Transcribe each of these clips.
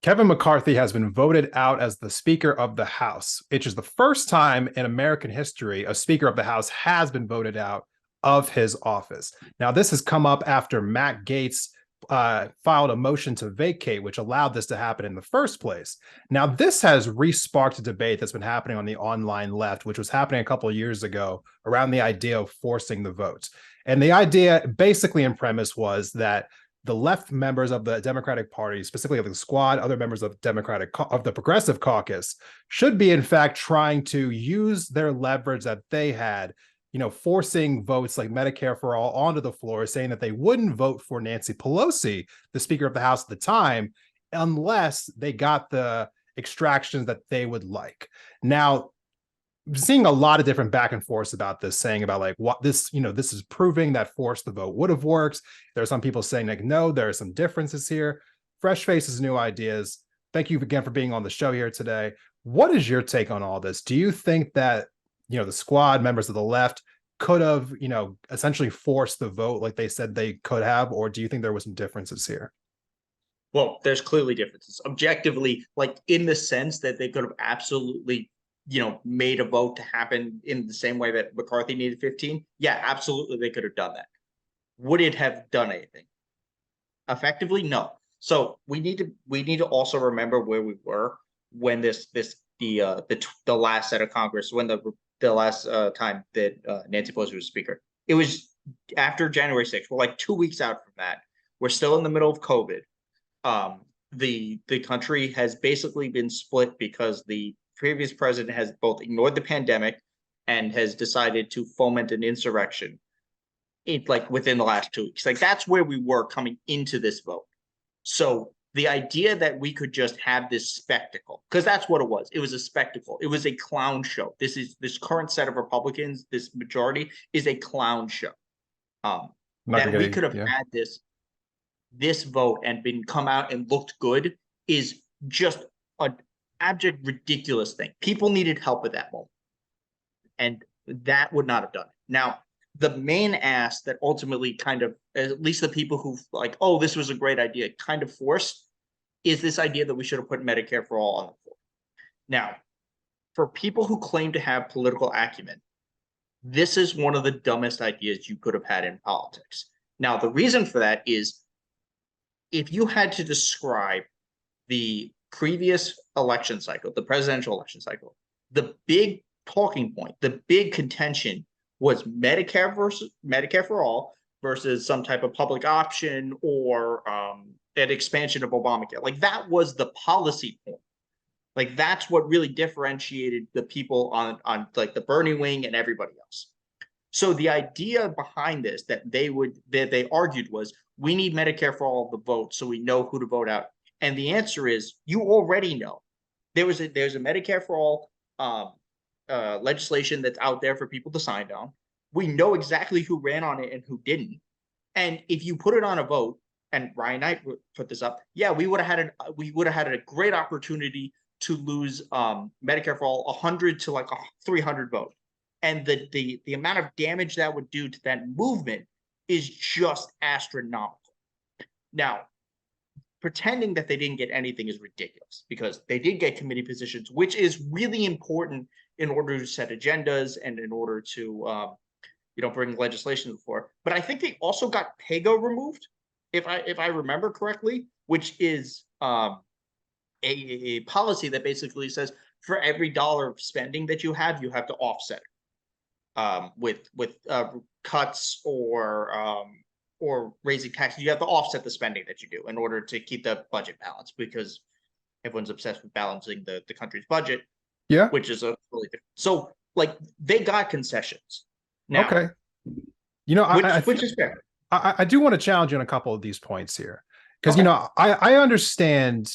Kevin McCarthy has been voted out as the Speaker of the House, which is the first time in American history a Speaker of the House has been voted out of his office. Now, this has come up after Matt Gaetz filed a motion to vacate, which allowed this to happen in the first place. Now, this has re-sparked a debate that's been happening on the online left, which was happening a couple of years ago around the idea of forcing the vote. And the idea basically in premise was that the left members of the Democratic Party, specifically of the Squad, other members of the Progressive Caucus, should be in fact trying to use their leverage that they had, forcing votes like Medicare for All onto the floor, saying that they wouldn't vote for Nancy Pelosi, the Speaker of the House at the time, unless they got the extractions that they would like. Now, seeing a lot of different back and forth about this, saying about like what this, this is proving that force the vote would have worked. There are some people saying like, no, there are some differences here. Fresh faces, new ideas. Thank you again for being on the show here today. What is your take on all this? Do you think that, the Squad, members of the left, could have, essentially forced the vote like they said they could have, or do you think there was some differences here? Well, there's clearly differences. Objectively, like in the sense that they could have absolutely made a vote to happen in the same way that McCarthy needed 15. Yeah, absolutely, they could have done that. Would it have done anything? Effectively, no. So we need to also remember where we were when the last set of Congress, when the last time that Nancy Pelosi was Speaker. It was after January 6th. We're like 2 weeks out from that. We're still in the middle of COVID. The country has basically been split because the previous president has both ignored the pandemic and has decided to foment an insurrection within the last 2 weeks. Like that's where we were coming into this vote. So the idea that we could just have this spectacle, because that's what it was. It was a spectacle. It was a clown show. This current set of Republicans, this majority is a clown show. We could have had this vote and come out and looked good is just an abject, ridiculous thing. People needed help at that moment, and that would not have done it. Now, the main ask that ultimately kind of, at least the people who like, oh, this was a great idea, kind of forced, is this idea that we should have put Medicare for all on the floor. Now, for people who claim to have political acumen, this is one of the dumbest ideas you could have had in politics. Now, the reason for that is if you had to describe the previous election cycle, the presidential election cycle, the big talking point, the big contention was Medicare for all versus some type of public option or an expansion of Obamacare. Like that was the policy point. Like that's what really differentiated the people on like the Bernie wing and everybody else. So the idea behind this that they argued was we need Medicare for all of the votes so we know who to vote out. And the answer is you already know. There's a Medicare for all legislation that's out there for people to sign on. We know exactly who ran on it and who didn't. And if you put it on a vote, and Ryan Knight put this up, yeah, we would have had a great opportunity to lose Medicare for all 100 to like 300 votes. And the amount of damage that would do to that movement is just astronomical. Now, pretending that they didn't get anything is ridiculous because they did get committee positions, which is really important in order to set agendas and in order to bring legislation before. But I think they also got PAYGO removed, if I remember correctly, which is a policy that basically says for every dollar of spending that you have to offset it with cuts or raising taxes. You have to offset the spending that you do in order to keep the budget balanced because everyone's obsessed with balancing the country's budget. Yeah, which is a really different. So like they got concessions. Now, okay. Which is fair. I do want to challenge you on a couple of these points here because I understand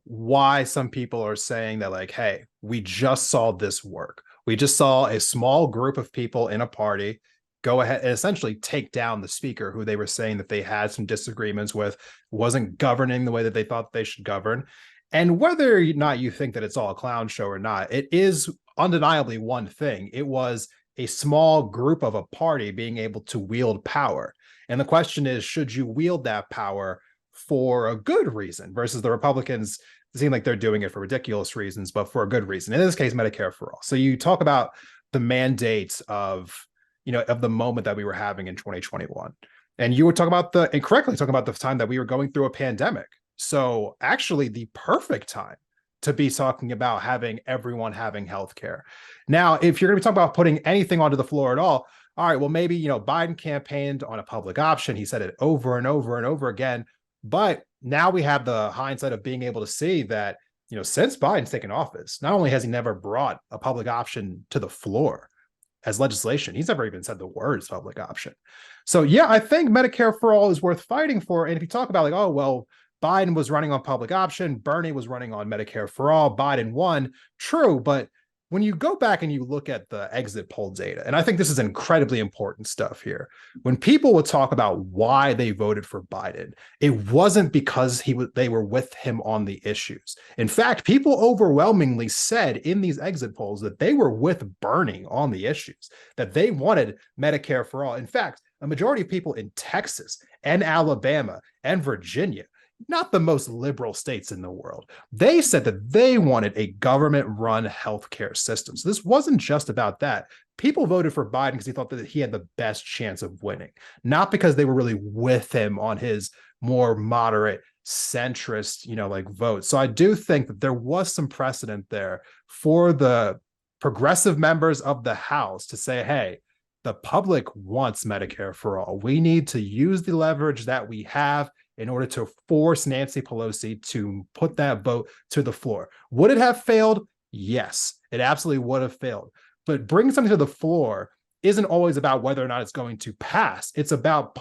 why some people are saying that like, hey, we just saw this work. We just saw a small group of people in a party go ahead and essentially take down the speaker who they were saying that they had some disagreements with, wasn't governing the way that they thought they should govern. And whether or not you think that it's all a clown show or not, it is undeniably one thing. It was a small group of a party being able to wield power. And the question is, should you wield that power for a good reason versus the Republicans seem like they're doing it for ridiculous reasons, but for a good reason. In this case, Medicare for all. So you talk about the mandates of, of the moment that we were having in 2021. And you were talking about and correctly talking about the time that we were going through a pandemic. So actually the perfect time to be talking about having everyone having healthcare. Now, if you're going to be talking about putting anything onto the floor at all right, well, maybe, Biden campaigned on a public option. He said it over and over and over again. But now we have the hindsight of being able to see that, since Biden's taken office, not only has he never brought a public option to the floor as legislation, he's never even said the words public option. So, yeah, I think Medicare for all is worth fighting for. And if you talk about like, oh, well, Biden was running on public option, Bernie was running on Medicare for all, Biden won. True, but when you go back and you look at the exit poll data, and I think this is incredibly important stuff here, when people would talk about why they voted for Biden, it wasn't because they were with him on the issues. In fact, people overwhelmingly said in these exit polls that they were with Bernie on the issues, that they wanted Medicare for all. In fact, a majority of people in Texas and Alabama and Virginia, not the most liberal states in the world, they said that they wanted a government-run healthcare system. So this wasn't just about that. People voted for Biden because he thought that he had the best chance of winning, not because they were really with him on his more moderate, centrist, vote. So I do think that there was some precedent there for the progressive members of the House to say, hey, the public wants Medicare for all. We need to use the leverage that we have in order to force Nancy Pelosi to put that vote to the floor. Would it have failed? Yes, it absolutely would have failed. But bringing something to the floor isn't always about whether or not it's going to pass. It's about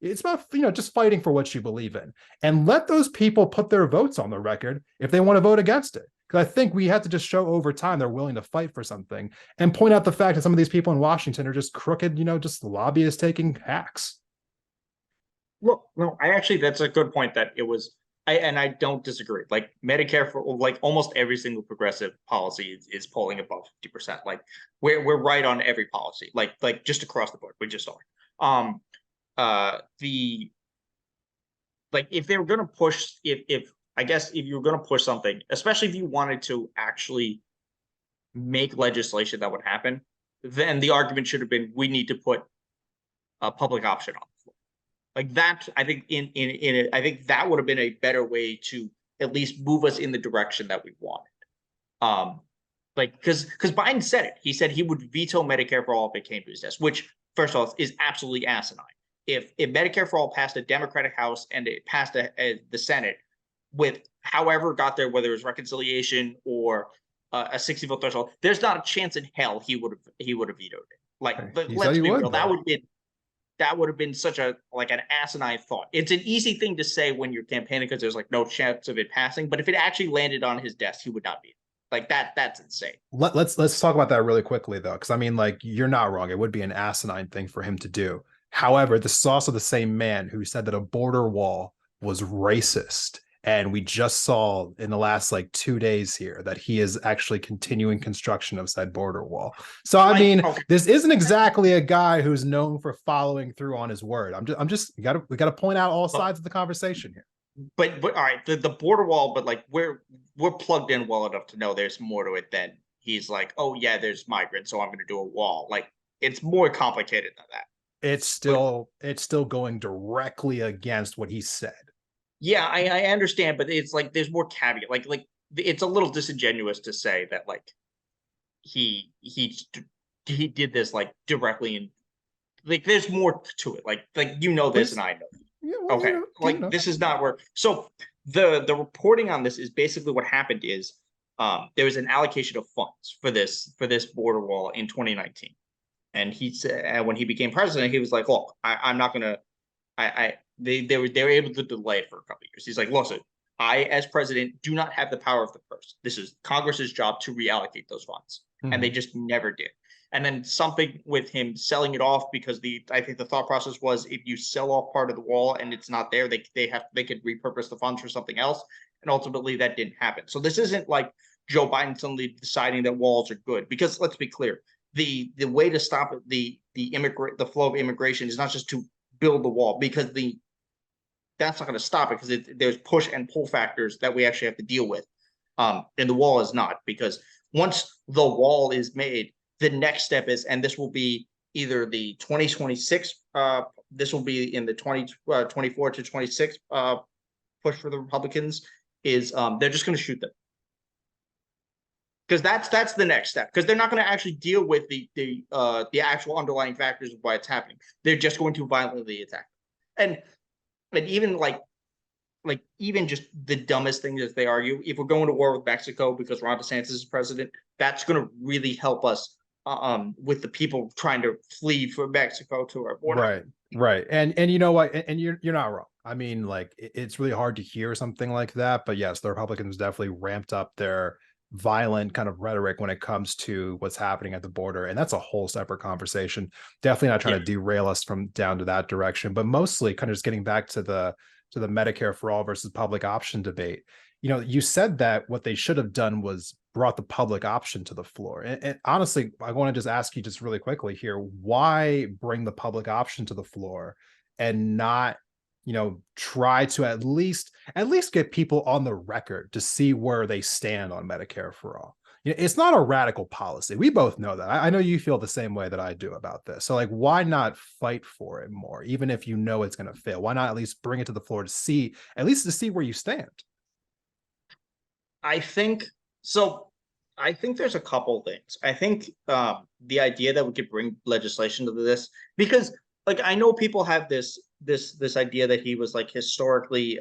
it's about, just fighting for what you believe in. And let those people put their votes on the record if they want to vote against it. Because I think we have to just show over time they're willing to fight for something and point out the fact that some of these people in Washington are just crooked, just lobbyists taking hacks. Well, no, that's a good point that it was. I don't disagree. Like Medicare for like almost every single progressive policy is polling above 50%. Like we're right on every policy, like just across the board. We just are. If they were going to push, if you were going to push something, especially if you wanted to actually make legislation that would happen, then the argument should have been we need to put a public option on. Like that, I think I think that would have been a better way to at least move us in the direction that we wanted. Because Biden said it. He said he would veto Medicare for all if it came to his desk, which first of all is absolutely asinine. If Medicare for all passed a Democratic House and it passed the Senate with however it got there, whether it was reconciliation or a 60 vote threshold, there's not a chance in hell he would have vetoed it. Like, let's be real, that would have been such an asinine thought. It's an easy thing to say when you're campaigning because there's no chance of it passing. But if it actually landed on his desk, he would not be like that. That's insane. Let's talk about that really quickly though, because I mean, you're not wrong. It would be an asinine thing for him to do. However, this is also the same man who said that a border wall was racist. And we just saw in the last 2 days here that he is actually continuing construction of said border wall. So, I mean, this isn't exactly a guy who's known for following through on his word. We got to point out all sides of the conversation here. But all right, the border wall, but we're plugged in well enough to know there's more to it than he's like, oh yeah, there's migrants, so I'm going to do a wall. It's more complicated than that. It's still going directly against what he said. Yeah, I understand, but it's there's more caveat. It's a little disingenuous to say that he did this directly in there's more to it. This and I know. Yeah, well, okay, this is not where. So the reporting on this is basically what happened is there was an allocation of funds for this border wall in 2019, and he said when he became president, he was like, look, I'm not gonna. They were able to delay it for a couple of years. He's like, listen, I, as president, do not have the power of the purse. This is Congress's job to reallocate those funds. Mm-hmm. And they just never did. And then something with him selling it off because I think the thought process was if you sell off part of the wall and it's not there, they could repurpose the funds for something else. And ultimately that didn't happen. So this isn't like Joe Biden suddenly deciding that walls are good, because let's be clear, the way to stop the flow of immigration is not just to build the wall, because that's not going to stop it because there's push and pull factors that we actually have to deal with. And the wall is not, because once the wall is made, the next step is, and this will be either the 2026, this will be in the 2024 to 26 push for the Republicans, is they're just going to shoot them. Because that's the next step. Because they're not going to actually deal with the actual underlying factors of why it's happening. They're just going to violently attack them. And even even just the dumbest things that they argue, if we're going to war with Mexico because Ron DeSantis is president, that's going to really help us with the people trying to flee from Mexico to our border. Right. And you know what? And you're not wrong. I mean, like, it's really hard to hear something like that. But yes, the Republicans definitely ramped up their violent kind of rhetoric when it comes to what's happening at the border. And that's a whole separate conversation. Definitely not trying to derail us from down to that direction, but mostly kind of just getting back to the Medicare for all versus public option debate. You know, you said that what they should have done was brought the public option to the floor. And honestly, I want to just ask you just really quickly here, why bring the public option to the floor and not, you know, try to at least get people on the record to see where they stand on Medicare for all? You know, it's not a radical policy. We both know that. I know you feel the same way that I do about this. So, like, why not fight for it more, even if you know it's going to fail? Why not at least bring it to the floor to see, at least to see where you stand? I think there's a couple things. I think the idea that we could bring legislation to this, because like I know people have this idea that he was like historically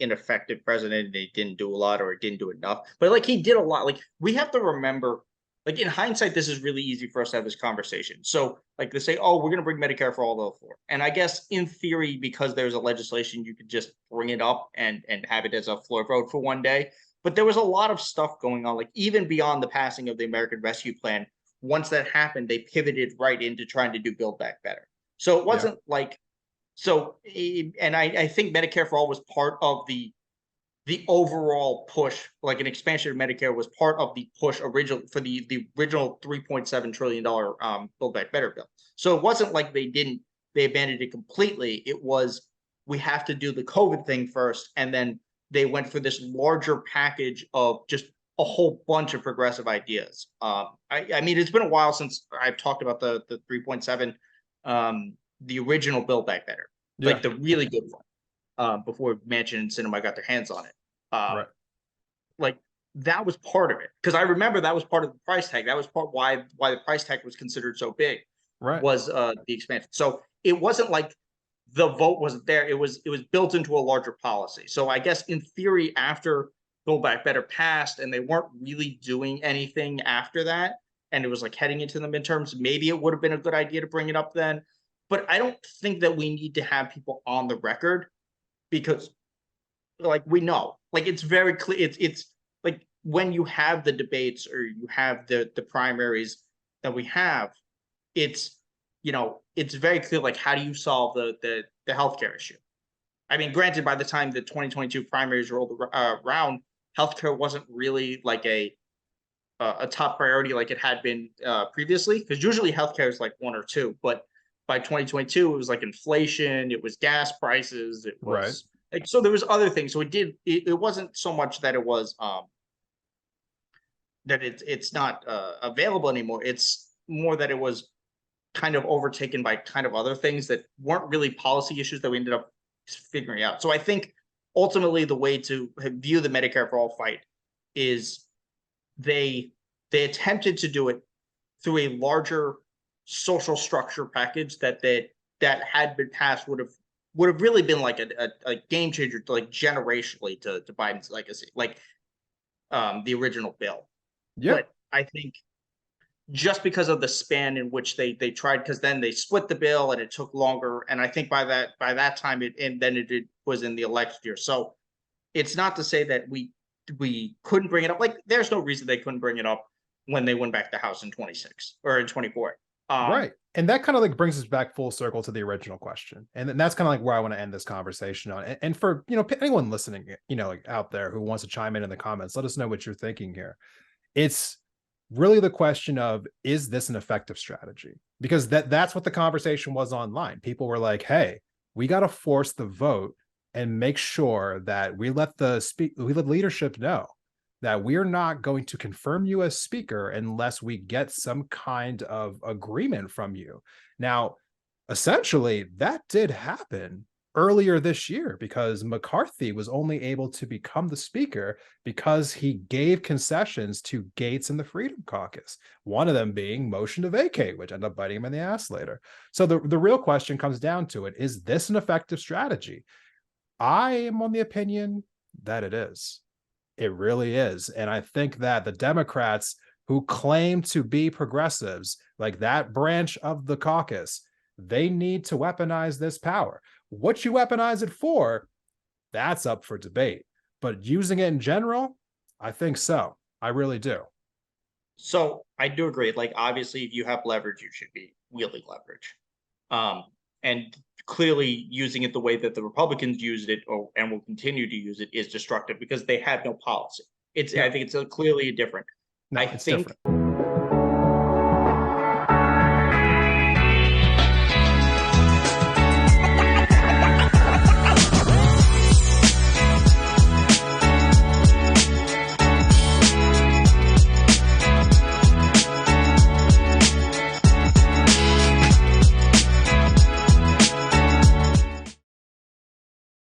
ineffective president and he didn't do a lot or he didn't do enough, but like he did a lot. Like we have to remember, like in hindsight, this is really easy for us to have this conversation. So like they say, oh, we're going to bring Medicare for all to the floor. And I guess in theory, because there's a legislation, you could just bring it up and have it as a floor vote for one day. But there was a lot of stuff going on, like even beyond the passing of the American Rescue Plan. Once that happened, they pivoted right into trying to do Build Back Better. So it wasn't like, so, and I think Medicare for all was part of the overall push, like an expansion of Medicare was part of the push original for the original $3.7 trillion Build Back Better bill. So it wasn't like they abandoned it completely. It was, we have to do the COVID thing first, and then they went for this larger package of just a whole bunch of progressive ideas. I mean, it's been a while since I've talked about the 3.7, the original Build Back Better, like the really good one, before Manchin and Sinema got their hands on it. Right. Like that was part of it, because I remember that was part of the price tag. That was part why the price tag was considered so big. Right. Was the expansion. So it wasn't like the vote wasn't there. It was built into a larger policy. So I guess in theory, after Build Back Better passed and they weren't really doing anything after that, and it was like heading into the midterms, maybe it would have been a good idea to bring it up then. But I don't think that we need to have people on the record, because like we know, like it's very clear. It's like when you have the debates or you have the primaries that we have, it's, you know, it's very clear, like, how do you solve the healthcare issue? I mean, granted, by the time the 2022 primaries rolled around, healthcare wasn't really like a top priority like it had been previously, because usually healthcare is like one or two. But by 2022, it was like inflation, it was gas prices, it was like, so there was other things. So it wasn't so much that it was that it's not available anymore. It's more that it was kind of overtaken by kind of other things that weren't really policy issues that we ended up figuring out. So I think ultimately the way to view the Medicare for all fight is they attempted to do it through a larger social structure package that had been passed would have really been like a game changer to like generationally to Biden's legacy, like the original bill. Yeah. But I think just because of the span in which they tried, because then they split the bill and it took longer. And I think by that time it was in the election year. So it's not to say that we couldn't bring it up. Like there's no reason they couldn't bring it up when they went back to House in 26 or in 24. Right. And that kind of like brings us back full circle to the original question. And that's kind of like where I want to end this conversation on. And for, you know, anyone listening, you know, like out there who wants to chime in the comments, let us know what you're thinking here. It's really the question of, is this an effective strategy? Because that's what the conversation was online. People were like, hey, we got to force the vote and make sure that we let leadership know that we're not going to confirm you as speaker unless we get some kind of agreement from you. Now, essentially, that did happen earlier this year because McCarthy was only able to become the speaker because he gave concessions to Gaetz and the Freedom Caucus, one of them being motion to vacate, which ended up biting him in the ass later. So the real question comes down to it, is this an effective strategy? I am on the opinion that it is. It really is. And I think that the Democrats who claim to be progressives, like that branch of the caucus, they need to weaponize this power. What you weaponize it for, that's up for debate. But using it in general, I think so. I really do. So I do agree. Like, obviously, if you have leverage, you should be wielding leverage. And clearly using it the way that the Republicans used it and will continue to use it is destructive because they had no policy. I think it's clearly different. No, I it's think different.